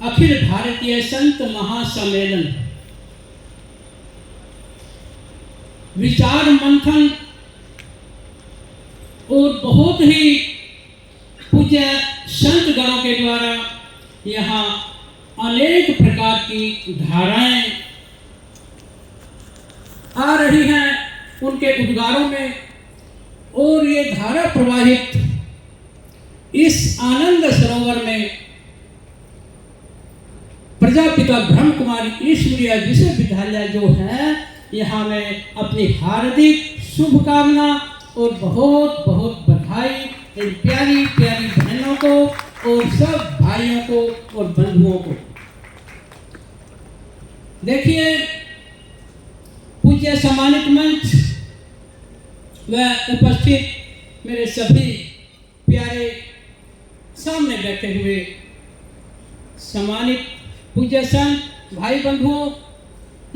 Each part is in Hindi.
अखिल भारतीय संत महासम्मेलन विचार मंथन और बहुत ही पूज्य संत गणों के द्वारा यहाँ अनेक प्रकार की धाराएं आ रही हैं उनके उद्गारों में, और ये धारा प्रवाहित इस आनंद सरोवर में प्रजापिता ब्रह्म कुमारी ईश्वरीय विश्वविद्यालय जो है, यहाँ में अपनी हार्दिक शुभकामना और बहुत बहुत बधाई इन प्यारी प्यारी बहनों को और सब भाइयों को और बंधुओं को। देखिए, पूज्य सम्मानित मंच व उपस्थित मेरे सभी प्यारे सामने बैठे हुए सम्मानित पूज्य संत भाई बंधुओं,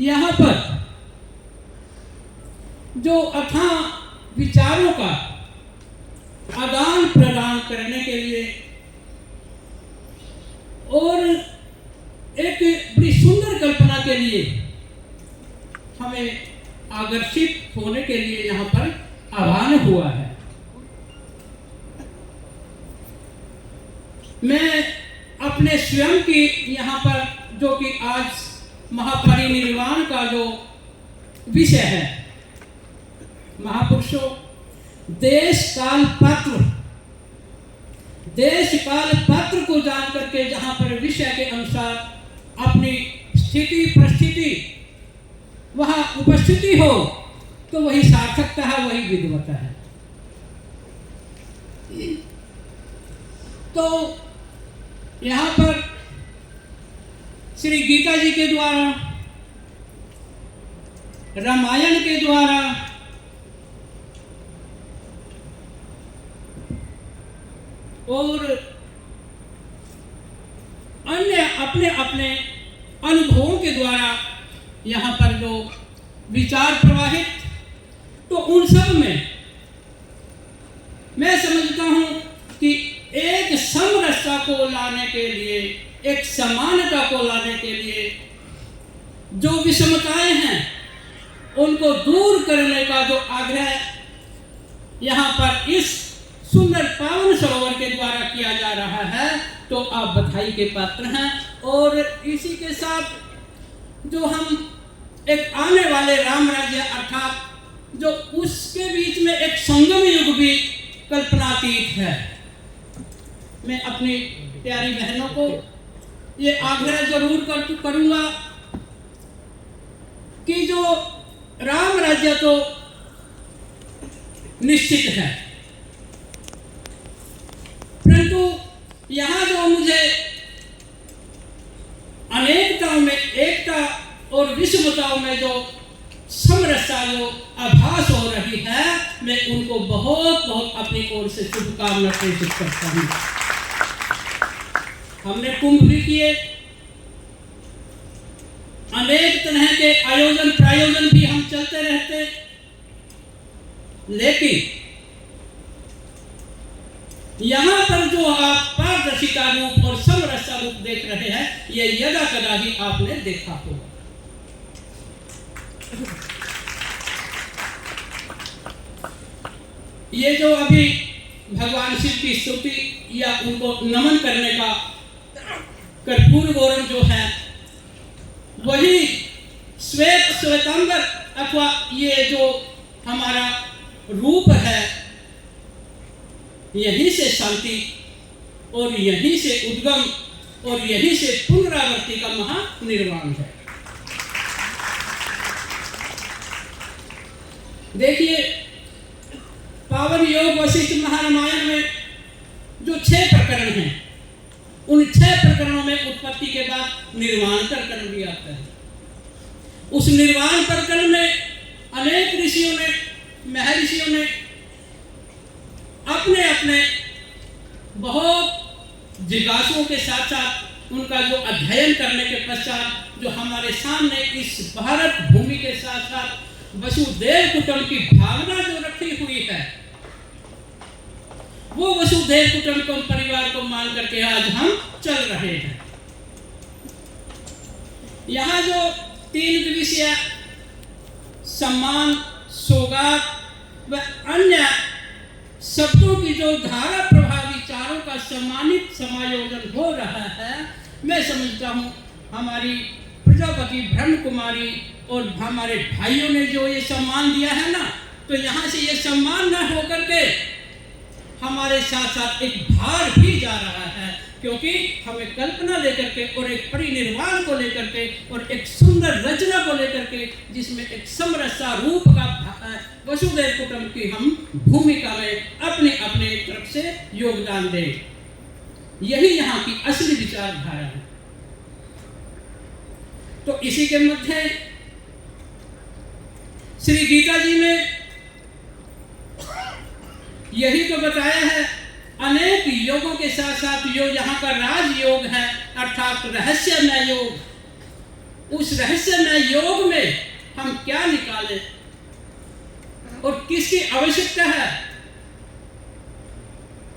यहाँ पर जो अथाह विचारों का आदान प्रदान करने के लिए और एक बड़ी सुंदर कल्पना के लिए हमें आकर्षित होने के लिए यहाँ पर आह्वान हुआ है। मैं अपने स्वयं की यहाँ पर जो कि आज महापरिनिर्वाण का जो विषय है, महापुरुषों, देश काल पात्र को जान करके जहाँ पर विषय के अनुसार अपनी स्थिति परिस्थिति वहाँ उपस्थिति हो तो वही सार्थकता है, वही विद्वता है। तो यहाँ पर श्री गीता जी के द्वारा, रामायण के द्वारा और अन्य अपने अपने अनुभवों के द्वारा यहाँ पर जो विचार प्रवाहित, तो उन सब में मैं समझता हूँ कि एक समरसता को लाने के लिए, एक समानता को लाने के लिए जो विषमताएं हैं उनको दूर करने का जो आग्रह यहाँ पर इस सुंदर पावन सरोवर के द्वारा किया जा रहा है, तो आप बधाई के पात्र हैं। और इसी के साथ जो हम एक आने वाले राम राज्य अर्थात जो उसके बीच में एक संगम युग भी कल्पनातीत है, मैं अपनी प्यारी बहनों को ये आग्रह जरूर करूंगा कि जो राम राज्य तो निश्चित है, परंतु यहाँ जो मुझे अनेकताओं में एकता और विषमताओं में जो समरसता जो आभास हो रही है, मैं उनको बहुत बहुत अपनी ओर से शुभकामना प्रेषित करता हूँ। हमने कुंभ भी किए, अनेक तरह के आयोजन प्रायोजन भी हम चलते रहते, लेकिन यहाँ पर जो आप पारदर्शिता रूप और समरसता रूप देख रहे हैं, ये यदा कदा ही आपने देखा होगा। ये जो अभी भगवान शिव की स्तुति या उनको नमन करने का कर्पूर गौरव जो है, वही श्वेत श्वेतांबर अथवा ये जो हमारा रूप है, यहीं से शांति और यहीं से उद्गम और यहीं से पुनरावृत्ति का महानिर्वाण है। देखिए, पावन योग वशिष्ठ महारामायण में जो 6 प्रकरण हैं, उन 6 प्रकरणों में उत्पत्ति के बाद निर्वाण प्रकरण भी आता है। उस निर्वाण प्रकरण में अनेक ऋषियों ने, महर्षियों ने अपने अपने बहुत जिज्ञासुओं के साथ साथ उनका जो अध्ययन करने के पश्चात जो हमारे सामने इस भारत भूमि के साथ साथ वसुधैव कुटुंब की भावना जो रखी हुई है, वो वसुधैव कुटुंब परिवार को मान करके आज हम चल रहे हैं। यहाँ जो 3 दिवसीय सम्मान, सौगात व अन्य शब्दों की जो धारा प्रवाह विचारों का सम्मानित समायोजन हो रहा है, मैं समझता हूँ हमारी प्रजापति ब्रह्म कुमारी और हमारे भाइयों ने जो ये सम्मान दिया है ना, तो यहाँ से ये सम्मान न होकर के हमारे साथ साथ एक भार भी जा रहा है, क्योंकि हमें कल्पना लेकर के और एक परिनिर्वाण को लेकर के और एक सुंदर रचना को लेकर के, जिसमें एक समरसता रूप का वसुधैव कुटुंब की हम भूमिका में अपने अपने तरफ से योगदान दें। यही यहाँ की असली विचारधारा है। तो इसी के मध्य श्री गीता जी ने यही तो बताया है, अनेक योगों के साथ साथ जो यहाँ का राजयोग है अर्थात रहस्यमय योग, उस रहस्यमय योग में हम क्या निकालें और किसकी आवश्यकता है,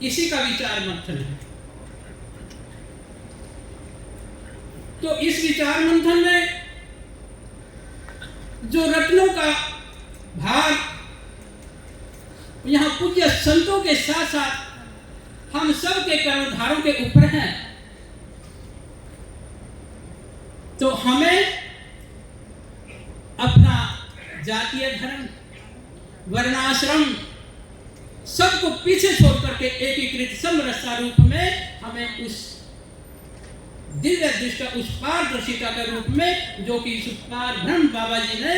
इसी का विचार मंथन है। तो इस विचार मंथन में जो रत्नों का भार यहाँ पूज्य संतों के साथ साथ हम सब के कर्णधारों के ऊपर हैं, तो हमें अपना जातीय धर्म, वर्णाश्रम सबको पीछे छोड़ करके एकीकृत समरसता रूप में हमें उस दिव्य दृष्टि, उस पारदर्शिता के रूप में, जो कि सुखपाल ब्रह्म बाबा जी ने